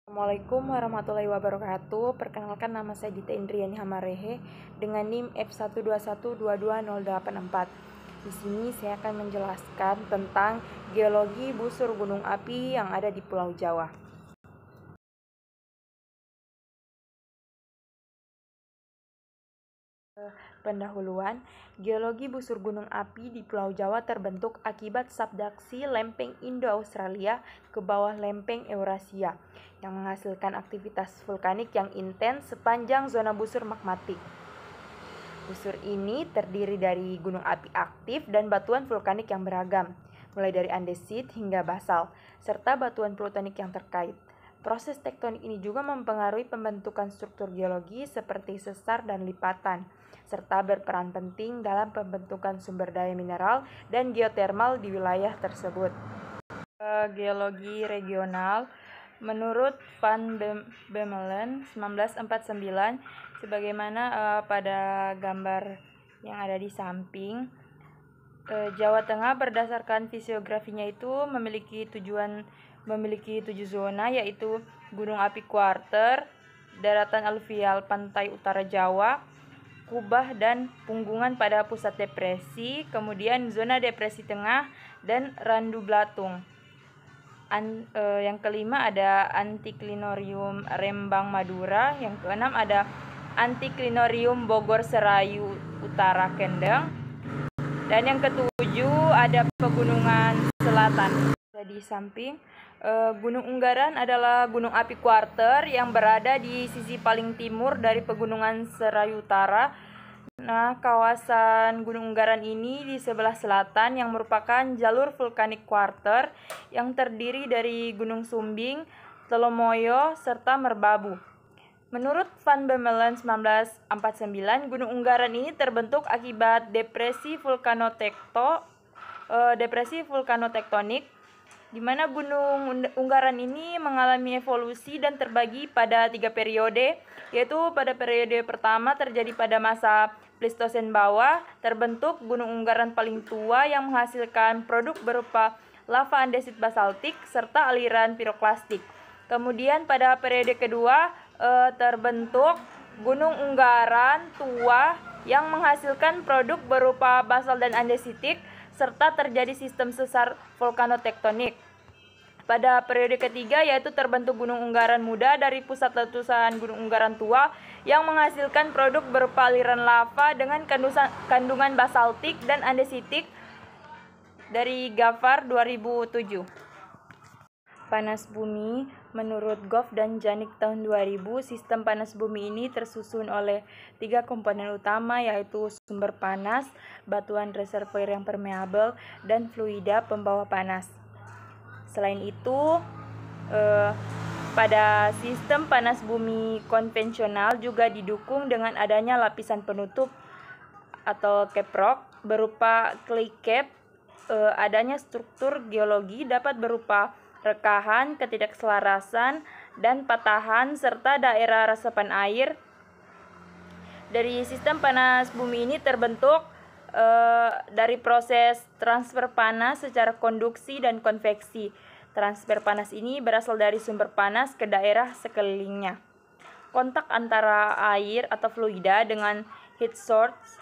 Assalamualaikum warahmatullahi wabarakatuh. Perkenalkan, nama saya Dita Indriani Hamarehe dengan NIM F121222084. Di sini saya akan menjelaskan tentang geologi busur gunung api yang ada di Pulau Jawa. Pendahuluan, geologi busur gunung api di Pulau Jawa terbentuk akibat subduksi lempeng Indo-Australia ke bawah lempeng Eurasia yang menghasilkan aktivitas vulkanik yang intens sepanjang zona busur magmatik. Busur ini terdiri dari gunung api aktif dan batuan vulkanik yang beragam, mulai dari andesit hingga basal, serta batuan plutonik yang terkait. Proses tektonik ini juga mempengaruhi pembentukan struktur geologi seperti sesar dan lipatan, serta berperan penting dalam pembentukan sumber daya mineral dan geotermal di wilayah tersebut. Geologi regional, menurut Van Bemmelen 1949, sebagaimana pada gambar yang ada di samping, Jawa Tengah berdasarkan fisiografinya itu memiliki 7 zona, yaitu Gunung Api Quarter, daratan aluvial pantai utara Jawa, kubah dan punggungan pada pusat depresi, kemudian zona depresi tengah dan randu belatung. Yang kelima ada Antiklinorium Rembang Madura, yang keenam ada Antiklinorium Bogor Serayu Utara Kendeng, dan yang ketujuh ada Pegunungan Selatan. Di samping Gunung Unggaran adalah gunung api quarter yang berada di sisi paling timur dari Pegunungan Serayu Utara. Nah, kawasan Gunung Unggaran ini di sebelah selatan yang merupakan jalur vulkanik quarter yang terdiri dari Gunung Sumbing, Telomoyo, serta Merbabu. Menurut Van Bemmelen 1949, Gunung Unggaran ini terbentuk akibat depresi vulkanotektonik, di mana Gunung Unggaran ini mengalami evolusi dan terbagi pada 3 periode, yaitu pada periode pertama terjadi pada masa Pleistosen bawah, terbentuk Gunung Unggaran paling tua yang menghasilkan produk berupa lava andesit basaltik serta aliran piroklastik. Kemudian pada periode kedua terbentuk Gunung Unggaran tua yang menghasilkan produk berupa basal dan andesitik serta terjadi sistem sesar vulkanotektonik. Pada periode ketiga yaitu terbentuk Gunung Unggaran muda dari pusat letusan Gunung Unggaran tua yang menghasilkan produk berupa aliran lava dengan kandungan basaltik dan andesitik dari Gafar 2007. Panas bumi, menurut Goff dan Janik tahun 2000, sistem panas bumi ini tersusun oleh 3 komponen utama, yaitu sumber panas, batuan reservoir yang permeabel, dan fluida pembawa panas. Selain itu, pada sistem panas bumi konvensional juga didukung dengan adanya lapisan penutup atau caprock berupa clay cap. Adanya struktur geologi dapat berupa rekahan, ketidakselarasan, dan patahan, serta daerah resapan air. Dari sistem panas bumi ini terbentuk dari proses transfer panas secara konduksi dan konveksi. Transfer panas ini berasal dari sumber panas ke daerah sekelilingnya. Kontak antara air atau fluida dengan heat source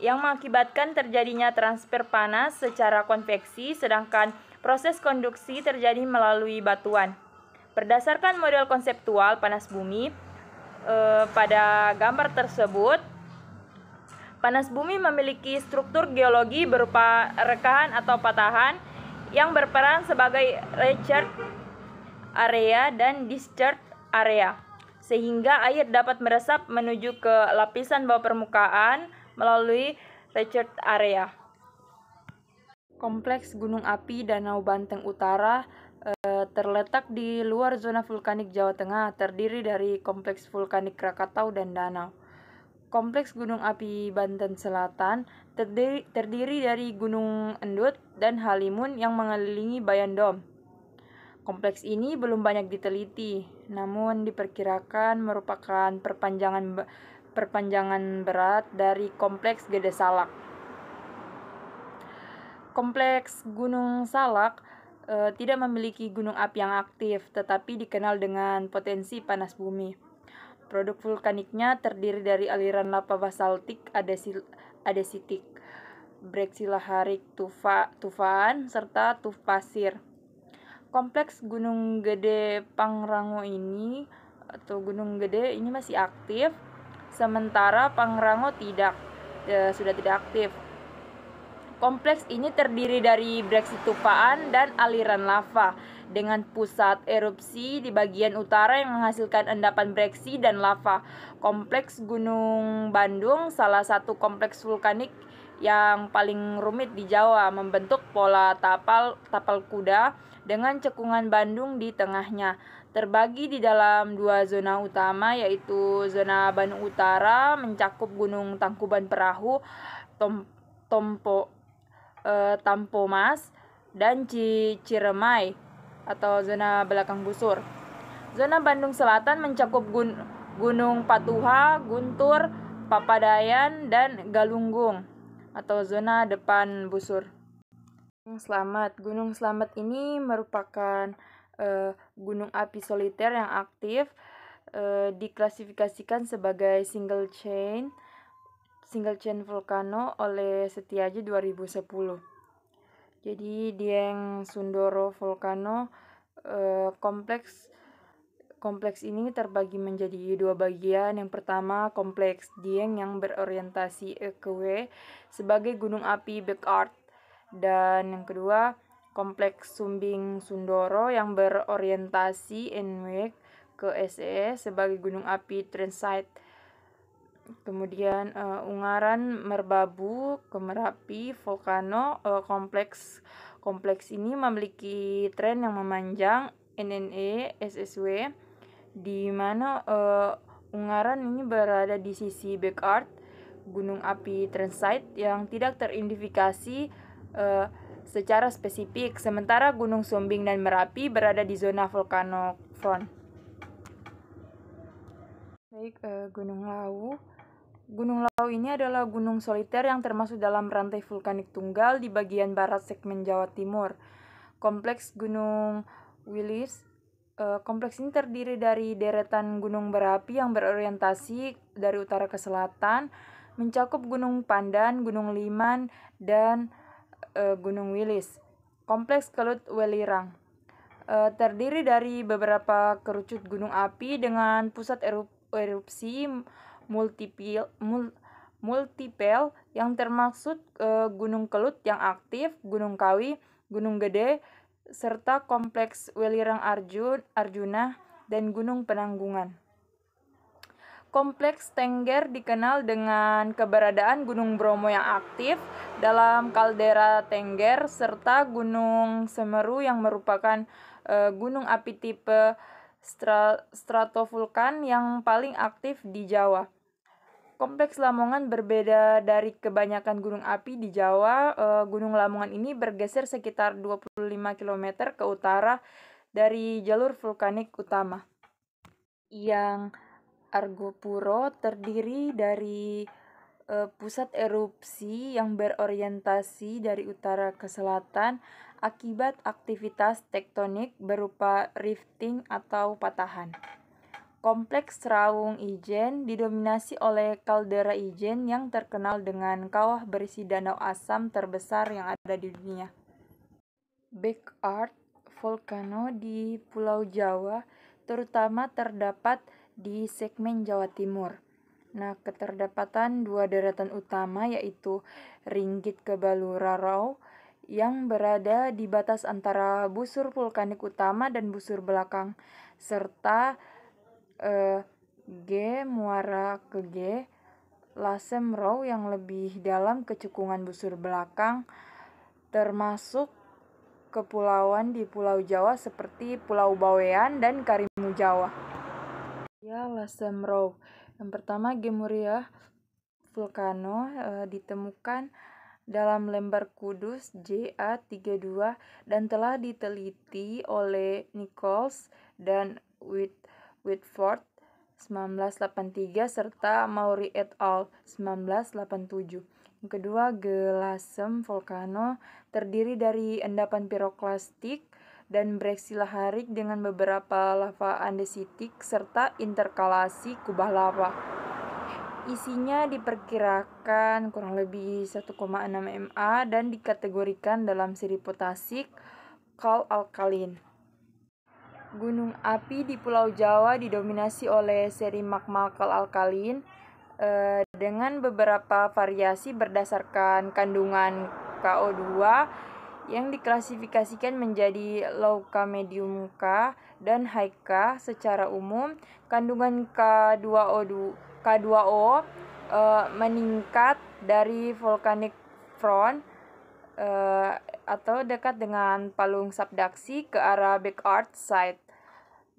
yang mengakibatkan terjadinya transfer panas secara konveksi, sedangkan proses konduksi terjadi melalui batuan. Berdasarkan model konseptual panas bumi, pada gambar tersebut, panas bumi memiliki struktur geologi berupa rekahan atau patahan yang berperan sebagai recharge area dan discharge area, sehingga air dapat meresap menuju ke lapisan bawah permukaan melalui recharge area. Kompleks Gunung Api Danau Banteng Utara terletak di luar zona vulkanik Jawa Tengah, terdiri dari kompleks vulkanik Krakatau dan Danau. Kompleks Gunung Api Banten Selatan terdiri dari Gunung Endut dan Halimun yang mengelilingi Bayan Dom. Kompleks ini belum banyak diteliti, namun diperkirakan merupakan perpanjangan berat dari kompleks Gede Salak. Kompleks Gunung Salak tidak memiliki gunung api yang aktif, tetapi dikenal dengan potensi panas bumi. Produk vulkaniknya terdiri dari aliran lava basaltik, adesitik, brexilaharik, tufaan, serta tuf pasir. Kompleks Gunung Gede Pangrango ini atau Gunung Gede ini masih aktif, sementara Pangrango sudah tidak aktif. Kompleks ini terdiri dari breksi tufaan dan aliran lava dengan pusat erupsi di bagian utara yang menghasilkan endapan breksi dan lava. Kompleks Gunung Bandung salah satu kompleks vulkanik yang paling rumit di Jawa, membentuk pola tapal kuda dengan cekungan Bandung di tengahnya. Terbagi di dalam dua zona utama, yaitu zona Bandung Utara mencakup Gunung Tangkuban Perahu, Tampomas, dan Ciremai atau zona belakang busur. Zona Bandung Selatan mencakup Gunung Patuha, Guntur, Papadayan, dan Galunggung atau zona depan busur. Gunung Slamet ini merupakan gunung api soliter yang aktif, diklasifikasikan sebagai single chain volcano oleh Setiaji 2010. Jadi Dieng Sundoro Volcano, kompleks ini terbagi menjadi dua bagian. Yang pertama, kompleks Dieng yang berorientasi ke W sebagai gunung api Backyard, dan yang kedua, kompleks Sumbing Sundoro yang berorientasi NW ke SE sebagai gunung api Transite. Kemudian Ungaran Merbabu ke Merapi Volcano, kompleks ini memiliki tren yang memanjang NNE SSW, di mana Ungaran ini berada di sisi Backyard gunung api Transite yang tidak teridentifikasi secara spesifik, sementara Gunung Sumbing dan Merapi berada di zona volcano front. Baik, Gunung Lawu. Gunung Lawu ini adalah gunung soliter yang termasuk dalam rantai vulkanik tunggal di bagian barat segmen Jawa Timur. Kompleks Gunung Wilis. Kompleks ini terdiri dari deretan gunung berapi yang berorientasi dari utara ke selatan, mencakup Gunung Pandan, Gunung Liman, dan Gunung Wilis. Kompleks Kelut Welirang terdiri dari beberapa kerucut gunung api dengan pusat erupsi multipel yang termaksud Gunung Kelut yang aktif, Gunung Kawi, Gunung Gede, serta kompleks Welirang Arjuna, dan Gunung Penanggungan. Kompleks Tengger dikenal dengan keberadaan Gunung Bromo yang aktif dalam kaldera Tengger, serta Gunung Semeru yang merupakan gunung api tipe stratovulkan yang paling aktif di Jawa. Kompleks Lamongan berbeda dari kebanyakan gunung api di Jawa. Gunung Lamongan ini bergeser sekitar 25 km ke utara dari jalur vulkanik utama. Yang Argopuro terdiri dari pusat erupsi yang berorientasi dari utara ke selatan akibat aktivitas tektonik berupa rifting atau patahan. Kompleks Raung Ijen didominasi oleh kaldera Ijen yang terkenal dengan kawah berisi danau asam terbesar yang ada di dunia. Backyard Volcano di Pulau Jawa terutama terdapat di segmen Jawa Timur. Nah, keterdapatan dua deretan utama yaitu Ringgit Kebalurarau yang berada di batas antara busur vulkanik utama dan busur belakang, serta Muara ke G Lasem Row yang lebih dalam ke cekungan busur belakang, termasuk kepulauan di Pulau Jawa seperti Pulau Bawean dan Karimun Jawa. Ya, Lasem Row. Yang pertama, Gemuria Volcano ditemukan dalam lembar Kudus JA32 dan telah diteliti oleh Nichols dan Whitford 1983 serta Maury et al. 1987. Yang kedua, Gelasem Volcano terdiri dari endapan piroklastik dan bereaksi laharik dengan beberapa lava andesitik serta interkalasi kubah lava. Isinya diperkirakan kurang lebih 1,6 ma dan dikategorikan dalam seri potasik kal alkalin. Gunung api di Pulau Jawa didominasi oleh seri magma kal alkalin dengan beberapa variasi berdasarkan kandungan KO2 yang diklasifikasikan menjadi low K, medium K, dan high K. Secara umum, kandungan K2O meningkat dari volcanic front atau dekat dengan palung subduksi ke arah backyard site.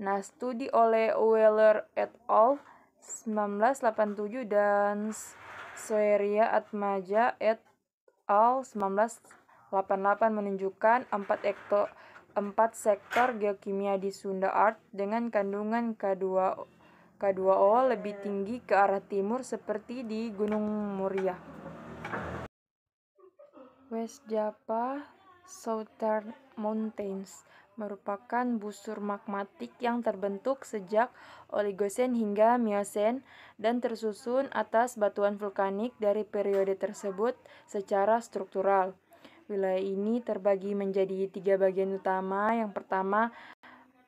Nah, studi oleh Weller et al. 1987 dan Soeria Atmaja et al. 1988 menunjukkan 4 sektor geokimia di Sunda Art dengan kandungan K2O lebih tinggi ke arah timur seperti di Gunung Muria. West Java Southern Mountains merupakan busur magmatik yang terbentuk sejak Oligosen hingga Miosen dan tersusun atas batuan vulkanik dari periode tersebut secara struktural. Wilayah ini terbagi menjadi 3 bagian utama. Yang pertama,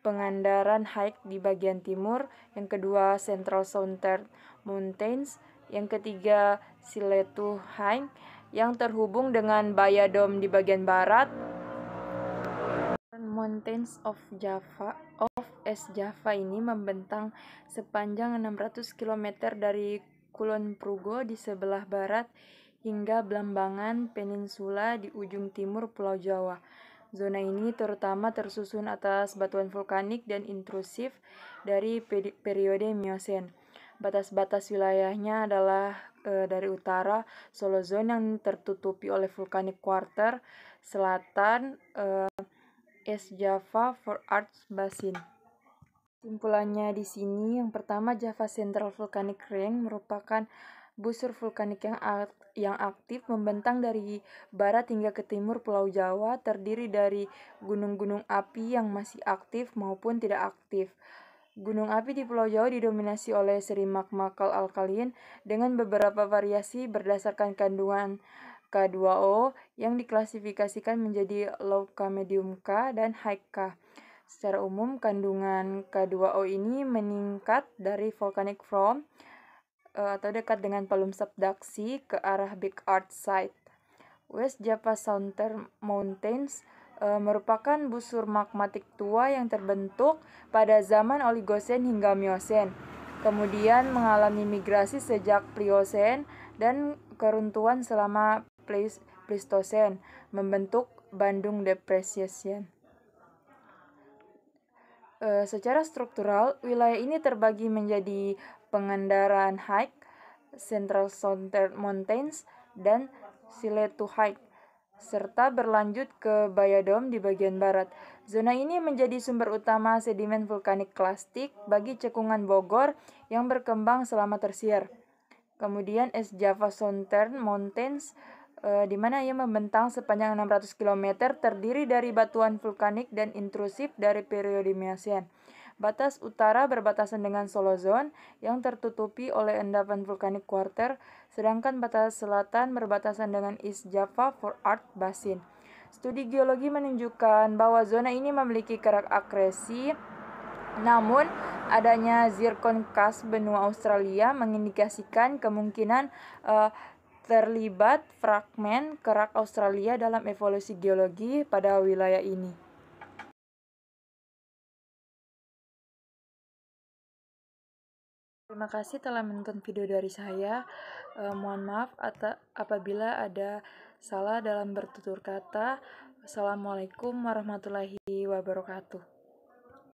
Pangandaran Hike di bagian timur, yang kedua Central Southern Mountains, yang ketiga Siletu Hike yang terhubung dengan Bayadom di bagian barat. Mountains of East Java ini membentang sepanjang 600 km dari Kulon Progo di sebelah barat hingga Blambangan Peninsula di ujung timur Pulau Jawa. Zona ini terutama tersusun atas batuan vulkanik dan intrusif dari periode Miosen. Batas-batas wilayahnya adalah dari utara Solozone yang tertutupi oleh vulkanik quarter, selatan East Java Vorarlberg Basin. Kesimpulannya di sini, yang pertama, Java Central Volcanic Ring merupakan busur vulkanik yang aktif membentang dari barat hingga ke timur Pulau Jawa, terdiri dari gunung-gunung api yang masih aktif maupun tidak aktif. Gunung api di Pulau Jawa didominasi oleh seri magma kal alkalin dengan beberapa variasi berdasarkan kandungan K2O yang diklasifikasikan menjadi low K, medium K, dan high K. Secara umum, kandungan K2O ini meningkat dari volcanic front atau dekat dengan palung subduksi ke arah backyard site. West Java Southern Mountains merupakan busur magmatik tua yang terbentuk pada zaman Oligosen hingga Miosen, kemudian mengalami migrasi sejak Pliocene dan keruntuhan selama Pleistocene, membentuk Bandung Depression. Secara struktural, wilayah ini terbagi menjadi Pangandaran Hike, Central Southern Mountains, dan Siletu Hike, serta berlanjut ke Bayadom di bagian barat. Zona ini menjadi sumber utama sedimen vulkanik klastik bagi cekungan Bogor yang berkembang selama tersier. Kemudian East Java Southern Mountains, di mana ia membentang sepanjang 600 km, terdiri dari batuan vulkanik dan intrusif dari periode Miosen. Batas utara berbatasan dengan Solozone yang tertutupi oleh endapan vulkanik quarter, sedangkan batas selatan berbatasan dengan East Java Vorarlberg Basin. Studi geologi menunjukkan bahwa zona ini memiliki kerak akresi, namun adanya zircon khas benua Australia mengindikasikan kemungkinan terlibat fragmen kerak Australia dalam evolusi geologi pada wilayah ini. Terima kasih telah menonton video dari saya. Mohon maaf apabila ada salah dalam bertutur kata. Wassalamualaikum warahmatullahi wabarakatuh.